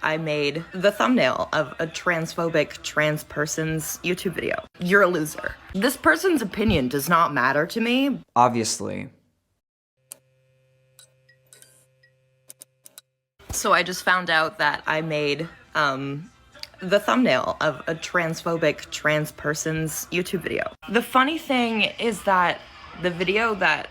I made the thumbnail of a transphobic trans person's YouTube video. You're a loser. This person's opinion does not matter to me. Obviously. So I just found out that I made, the thumbnail of a transphobic trans person's YouTube video. The funny thing is that the video that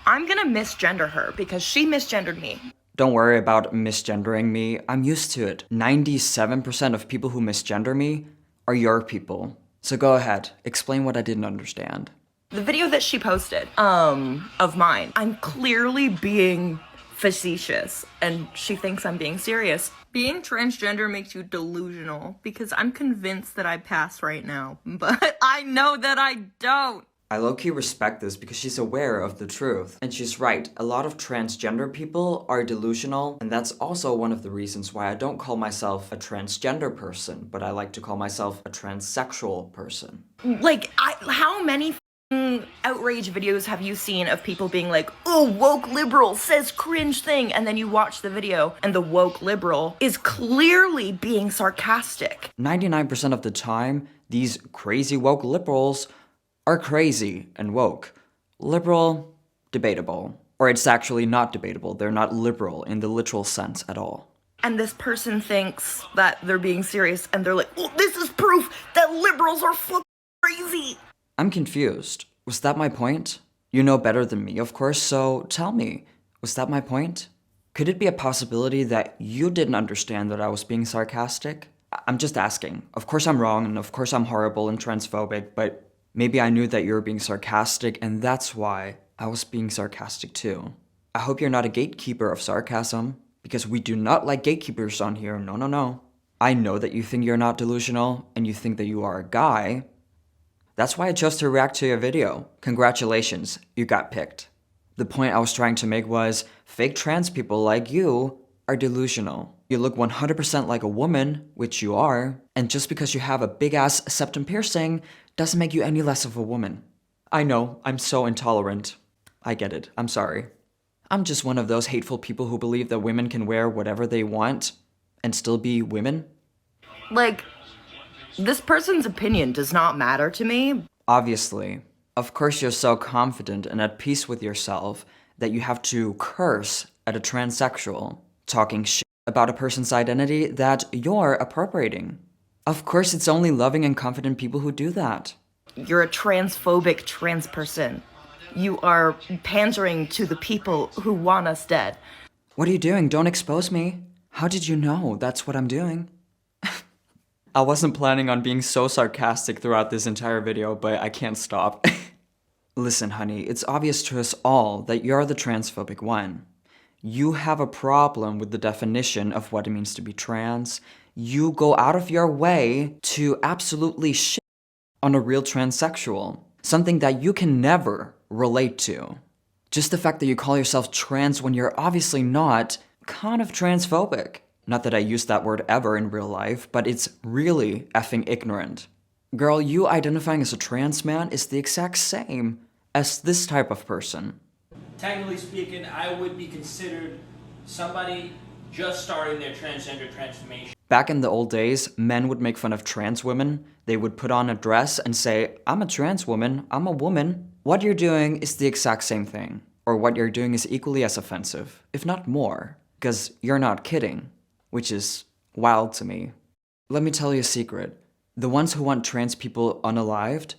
I'm gonna misgender her because she misgendered me. Don't worry about misgendering me. I'm used to it. 97% of people who misgender me are your people. So go ahead, explain what I didn't understand. The video that she posted, of mine, I'm clearly being facetious and she thinks I'm being serious. Being transgender makes you delusional because I'm convinced that I pass right now, but I know that I don't. I low-key respect this because she's aware of the truth. And she's right, a lot of transgender people are delusional, and that's also one of the reasons why I don't call myself a transgender person, but I like to call myself a transsexual person. Like, how many outrage videos have you seen of people being like, oh, woke liberal says cringe thing, and then you watch the video and the woke liberal is clearly being sarcastic. 99% of the time, these crazy woke liberals are crazy and woke. Liberal, debatable. Or it's actually not debatable. They're not liberal in the literal sense at all. And this person thinks that they're being serious and they're like, oh, this is proof that liberals are fucking crazy. I'm confused. Was that my point? You know better than me, of course, so tell me, was that my point? Could it be a possibility that you didn't understand that I was being sarcastic? I'm just asking. Of course I'm wrong, and of course I'm horrible and transphobic, but maybe I knew that you were being sarcastic, and that's why I was being sarcastic too. I hope you're not a gatekeeper of sarcasm, because we do not like gatekeepers on here, no, no, no. I know that you think you're not delusional, and you think that you are a guy. That's why I chose to react to your video. Congratulations, you got picked. The point I was trying to make was, fake trans people like you are delusional. You look 100% like a woman, which you are, and just because you have a big-ass septum piercing doesn't make you any less of a woman. I know, I'm so intolerant. I get it, I'm sorry. I'm just one of those hateful people who believe that women can wear whatever they want and still be women. Like, this person's opinion does not matter to me. Obviously. Of course you're so confident and at peace with yourself that you have to curse at a transsexual, talking shit about a person's identity that you're appropriating. Of course it's only loving and confident people who do that. You're a transphobic trans person. You are pandering to the people who want us dead. What are you doing? Don't expose me. How did you know that's what I'm doing? I wasn't planning on being so sarcastic throughout this entire video, but I can't stop. Listen, honey, it's obvious to us all that you're the transphobic one. You have a problem with the definition of what it means to be trans. You go out of your way to absolutely shit on a real transsexual, something that you can never relate to. Just the fact that you call yourself trans when you're obviously not, kind of transphobic. Not that I use that word ever in real life, but it's really effing ignorant. Girl, you identifying as a trans man is the exact same as this type of person. Technically speaking, I would be considered somebody just starting their transgender transformation. Back in the old days, men would make fun of trans women. They would put on a dress and say, I'm a trans woman, I'm a woman. What you're doing is the exact same thing. Or what you're doing is equally as offensive, if not more. Because you're not kidding. Which is wild to me. Let me tell you a secret. The ones who want trans people unalived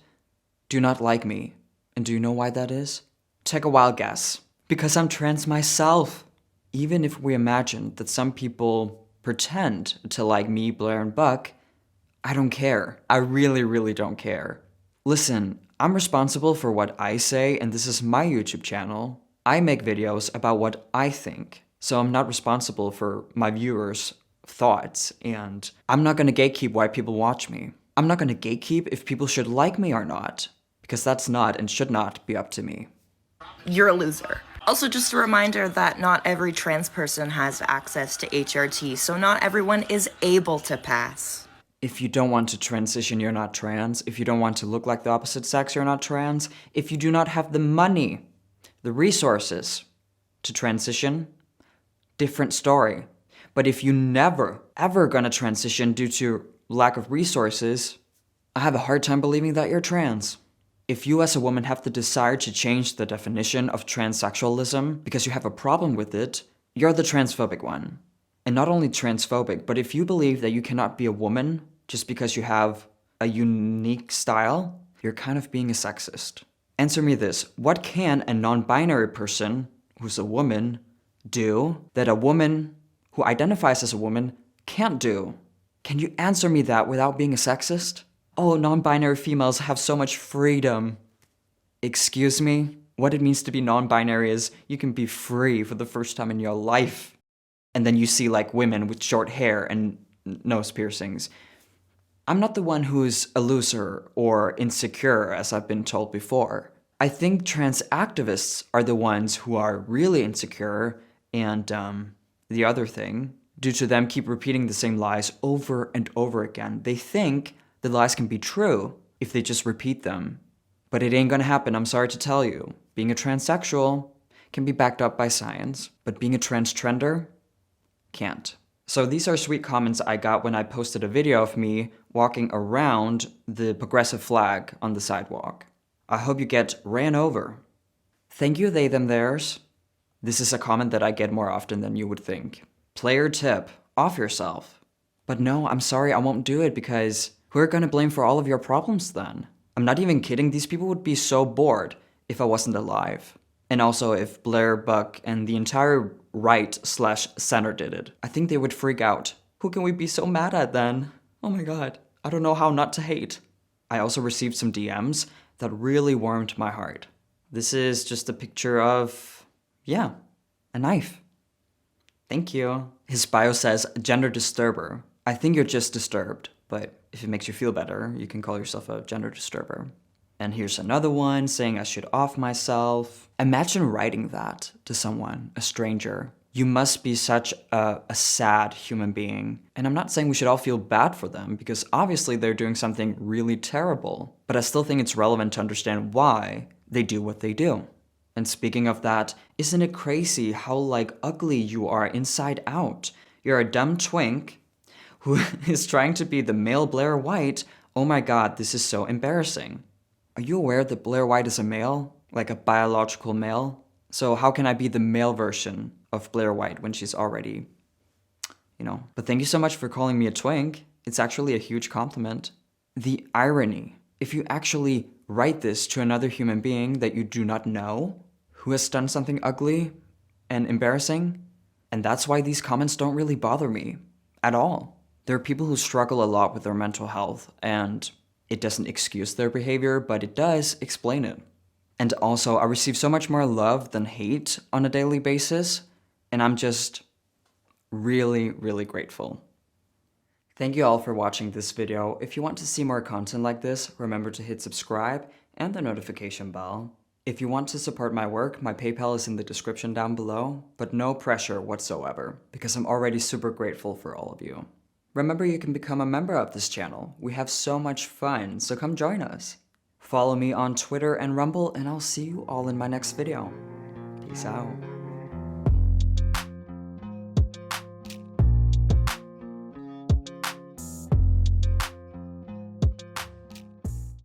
do not like me. And do you know why that is? Take a wild guess. Because I'm trans myself. Even if we imagine that some people pretend to like me, Blair, and Buck, I don't care. I really, really don't care. Listen, I'm responsible for what I say, and this is my YouTube channel. I make videos about what I think. So I'm not responsible for my viewers' thoughts, and I'm not gonna gatekeep why people watch me. I'm not gonna gatekeep if people should like me or not, because that's not and should not be up to me. You're a loser. Also, just a reminder that not every trans person has access to HRT, so not everyone is able to pass. If you don't want to transition, you're not trans. If you don't want to look like the opposite sex, you're not trans. If you do not have the money, the resources to transition, different story. But if you never, ever gonna transition due to lack of resources, I have a hard time believing that you're trans. If you as a woman have the desire to change the definition of transsexualism because you have a problem with it, you're the transphobic one. And not only transphobic, but if you believe that you cannot be a woman just because you have a unique style, you're kind of being a sexist. Answer me this: what can a non-binary person who's a woman do that a woman who identifies as a woman can't do? Can you answer me that without being a sexist? Oh, non-binary females have so much freedom. Excuse me? What it means to be non-binary is you can be free for the first time in your life. And then you see like women with short hair and nose piercings. I'm not the one who's a loser or insecure, as I've been told before. I think trans activists are the ones who are really insecure, and the other thing, due to them keep repeating the same lies over and over again. They think the lies can be true if they just repeat them. But it ain't gonna happen, I'm sorry to tell you. Being a transsexual can be backed up by science, but being a transgender can't. So these are sweet comments I got when I posted a video of me walking around the progressive flag on the sidewalk. I hope you get ran over. Thank you, they, them, theirs. This is a comment that I get more often than you would think. Player tip, off yourself. But no, I'm sorry, I won't do it because who are gonna blame for all of your problems then? I'm not even kidding, these people would be so bored if I wasn't alive. And also if Blair, Buck, and the entire right/center did it. I think they would freak out. Who can we be so mad at then? Oh my god, I don't know how not to hate. I also received some DMs that really warmed my heart. This is just a picture of, yeah, a knife. Thank you. His bio says, gender disturber. I think you're just disturbed, but if it makes you feel better, you can call yourself a gender disturber. And here's another one saying I should off myself. Imagine writing that to someone, a stranger. You must be such a sad human being. And I'm not saying we should all feel bad for them, because obviously they're doing something really terrible. But I still think it's relevant to understand why they do what they do. And speaking of that, isn't it crazy how like ugly you are inside out? You're a dumb twink who is trying to be the male Blair White. Oh my god, this is so embarrassing. Are you aware that Blair White is a male? Like a biological male? So how can I be the male version of Blair White when she's already, you know? But thank you so much for calling me a twink. It's actually a huge compliment. The irony. If you actually write this to another human being that you do not know, who has done something ugly and embarrassing, and that's why these comments don't really bother me at all. There are people who struggle a lot with their mental health, and it doesn't excuse their behavior, but it does explain it. And also, I receive so much more love than hate on a daily basis, and I'm just really, really grateful. Thank you all for watching this video. If you want to see more content like this, remember to hit subscribe and the notification bell. If you want to support my work, my PayPal is in the description down below, but no pressure whatsoever, because I'm already super grateful for all of you. Remember, you can become a member of this channel. We have so much fun, so come join us. Follow me on Twitter and Rumble, and I'll see you all in my next video. Peace out.